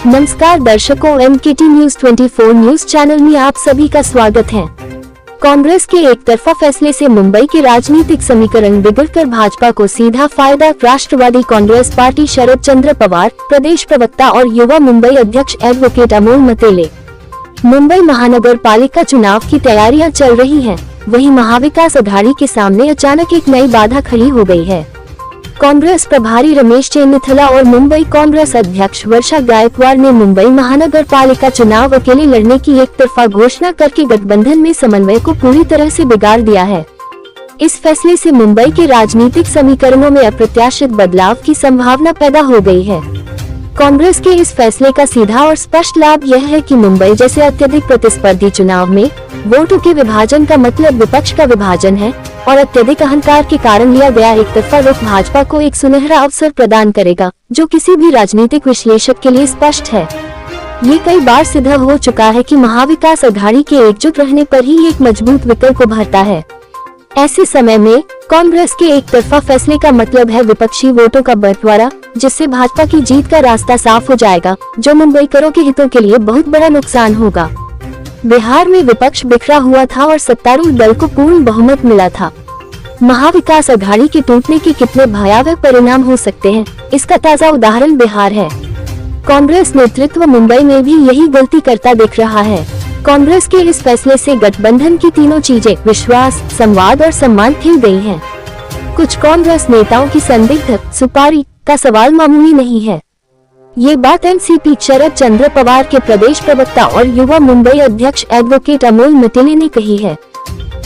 नमस्कार दर्शकों, MKT news 24 news channel में आप सभी का स्वागत है। कांग्रेस के एक तरफा फैसले से मुंबई के राजनीतिक समीकरण बिगड़कर भाजपा को सीधा फायदा। राष्ट्रवादी कांग्रेस पार्टी शरद चंद्र पवार, प्रदेश प्रवक्ता और युवा मुंबई अध्यक्ष एडवोकेट अमोल मतेले। मुंबई महानगर पालिका चुनाव की तैयारियां चल रही हैं, वहीं महाविकास अघाड़ी के सामने अचानक एक नई बाधा खड़ी हो गई है। कांग्रेस प्रभारी रमेश चेन्निथला और मुंबई कांग्रेस अध्यक्ष वर्षा गायकवाड़ ने मुंबई महानगर पालिका चुनाव अकेले लड़ने की एक तरफा घोषणा करके गठबंधन में समन्वय को पूरी तरह से बिगाड़ दिया है। इस फैसले से मुंबई के राजनीतिक समीकरणों में अप्रत्याशित बदलाव की संभावना पैदा हो गई है। कांग्रेस के इस फैसले का सीधा और स्पष्ट लाभ यह है कि मुंबई जैसे अत्यधिक प्रतिस्पर्धी चुनाव में वोटों के विभाजन का मतलब विपक्ष का विभाजन है और अत्यधिक अहंकार के कारण लिया गया एक तरफा रुख भाजपा को एक सुनहरा अवसर प्रदान करेगा, जो किसी भी राजनीतिक विश्लेषक के लिए स्पष्ट है। ये कई बार सिद्ध हो चुका है कि महाविकास अघाड़ी के एकजुट रहने पर ही एक मजबूत विकल्प उभरता है। ऐसे समय में कांग्रेस के एक तरफा फैसले का मतलब है विपक्षी वोटों का बंटवारा, जिससे भाजपा की जीत का रास्ता साफ हो जाएगा, जो मुंबईकरों के हितों के लिए बहुत बड़ा नुकसान होगा। बिहार में विपक्ष बिखरा हुआ था और सत्तारूढ़ दल को पूर्ण बहुमत मिला था। महाविकास अघाड़ी के टूटने के कितने भयावह परिणाम हो सकते हैं, इसका ताजा उदाहरण बिहार है। कांग्रेस नेतृत्व मुंबई में भी यही गलती करता दिख रहा है। कांग्रेस के इस फैसले से गठबंधन की तीनों चीजें विश्वास, संवाद और सम्मान हिल गई हैं। कुछ कांग्रेस नेताओं की संदिग्ध सुपारी का सवाल मामूली नहीं है। ये बात एनसीपी शरद चंद्र पवार के प्रदेश प्रवक्ता और युवा मुंबई अध्यक्ष एडवोकेट अमोल मतेले ने कही है।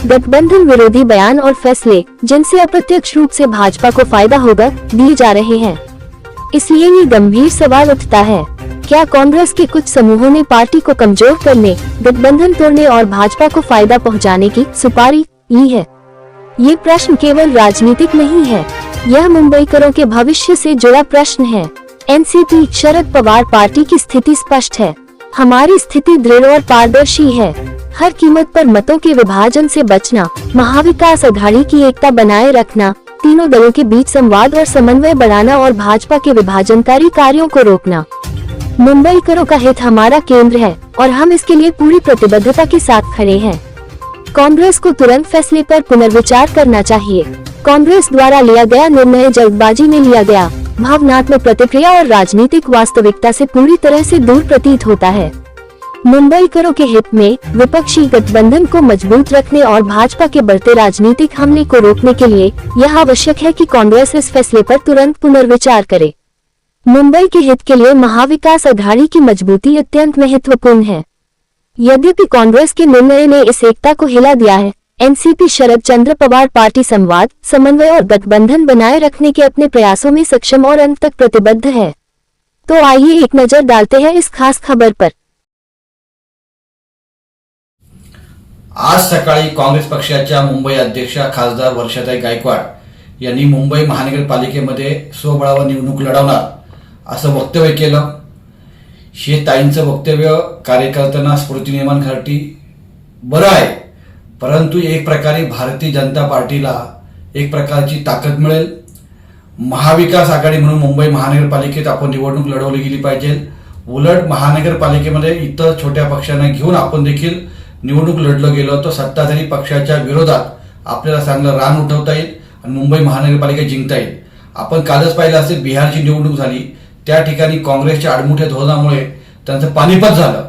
गठबंधन विरोधी बयान और फैसले, जिनसे अप्रत्यक्ष रूप से भाजपा को फायदा होगा, दिए जा रहे हैं। इसलिए ये गंभीर सवाल उठता है, क्या कांग्रेस के कुछ समूहों ने पार्टी को कमजोर करने, गठबंधन तोड़ने और भाजपा को फायदा पहुंचाने की सुपारी ली है? ये प्रश्न केवल राजनीतिक नहीं है, यह मुंबईकरों के भविष्य से जुड़ा प्रश्न है। एनसीपी शरद पवार पार्टी की स्थिति स्पष्ट है। हमारी स्थिति दृढ़ और पारदर्शी है। हर कीमत पर मतों के विभाजन से बचना, महाविकास अघाड़ी की एकता बनाए रखना, तीनों दलों के बीच संवाद और समन्वय बढ़ाना और भाजपा के विभाजनकारी कार्यों को रोकना। मुंबईकरों का हित हमारा केंद्र है और हम इसके लिए पूरी प्रतिबद्धता के साथ खड़े हैं। कांग्रेस को तुरंत फैसले पर पुनर्विचार करना चाहिए। कांग्रेस द्वारा लिया गया निर्णय जल्दबाजी में लिया गया, भावनात्मक प्रतिक्रिया और राजनीतिक वास्तविकता से पूरी तरह से दूर प्रतीत होता है। मुंबईकरों के हित में विपक्षी गठबंधन को मजबूत रखने और भाजपा के बढ़ते राजनीतिक हमले को रोकने के लिए यह आवश्यक है कि कांग्रेस इस फैसले पर तुरंत पुनर्विचार करे। मुंबई के हित के लिए महाविकास अघाड़ी की मजबूती अत्यंत महत्वपूर्ण है। यद्यपि कांग्रेस के निर्णय ने इस एकता को हिला दिया है, एनसीपी शरद चंद्र पवार पार्टी संवाद, समन्वय और गठबंधन बनाए रखने के अपने प्रयासों में सक्षम और अंत तक प्रतिबद्ध है। तो आइए एक नजर डालते हैं इस खास खबर पर। आज सकाळी काँग्रेस पक्षाच्या मुंबई अध्यक्षा खासदार वर्षाताई गायकवाड यांनी मुंबई महानगरपालिकेमध्ये स्वबळावर निवडणूक लढवणार असं वक्तव्य केलं। हे ताईंचं वक्तव्य कार्यकर्त्यांना स्फूर्ती निर्माण करण्यासाठी बरं आहे, परंतु एक प्रकारे भारतीय जनता पार्टीला एक प्रकारची ताकद मिळेल। महाविकास आघाडी म्हणून मुंबई महानगरपालिकेत आपण निवडणूक लढवली गेली पाहिजे। उलट महानगरपालिकेमध्ये इतर छोट्या पक्षांना घेऊन आपण देखील निवडणूक लढलं गेलो तर सत्ताधारी पक्षाच्या विरोधात आपल्याला चांगलं रान उठवता येईल आणि मुंबई महानगरपालिका जिंकता येईल। आपण कालच पाहिलं असेल, बिहारची निवडणूक झाली, त्या ठिकाणी काँग्रेसच्या आडमुठ्या धोरणामुळे त्यांचं पानिपत झालं।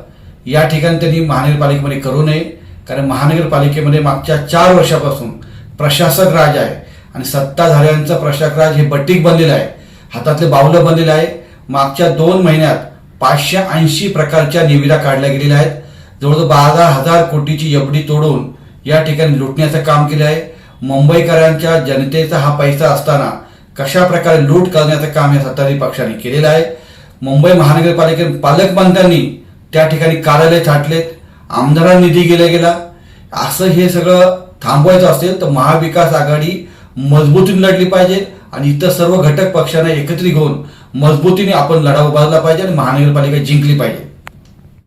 या ठिकाणी त्यांनी महानगरपालिकेमध्ये करू नये, कारण महानगरपालिकेमध्ये मागच्या 4 वर्षापासून प्रशासक राज आहे आणि सत्ताधाऱ्यांचं प्रशासक राज हे बट्टीक बनलेलं आहे, हातातले बावलं बनलेलं आहे। मागच्या 2 महिन्यात 580 प्रकारच्या निविदा काढल्या गेलेल्या आहेत। जवळजवळ 12,000 कोटीची एफडी तोडून या ठिकाणी लुटण्याचं काम केलं आहे। मुंबईकरांच्या जनतेचा हा पैसा असताना कशा प्रकारे लूट करण्याचं काम या सत्ताधारी पक्षाने केलेलं आहे। मुंबई महानगरपालिकेत पालकमंत्र्यांनी त्या ठिकाणी कार्यालय थाटलेत, आमदारांना निधी गेला। असं हे सगळं थांबवायचं असेल तर महाविकास आघाडी मजबूतीने लढली पाहिजे आणि इतर सर्व घटक पक्षांना एकत्रित घेऊन मजबूतीने आपण लढा उभारला पाहिजे आणि महानगरपालिका जिंकली पाहिजे।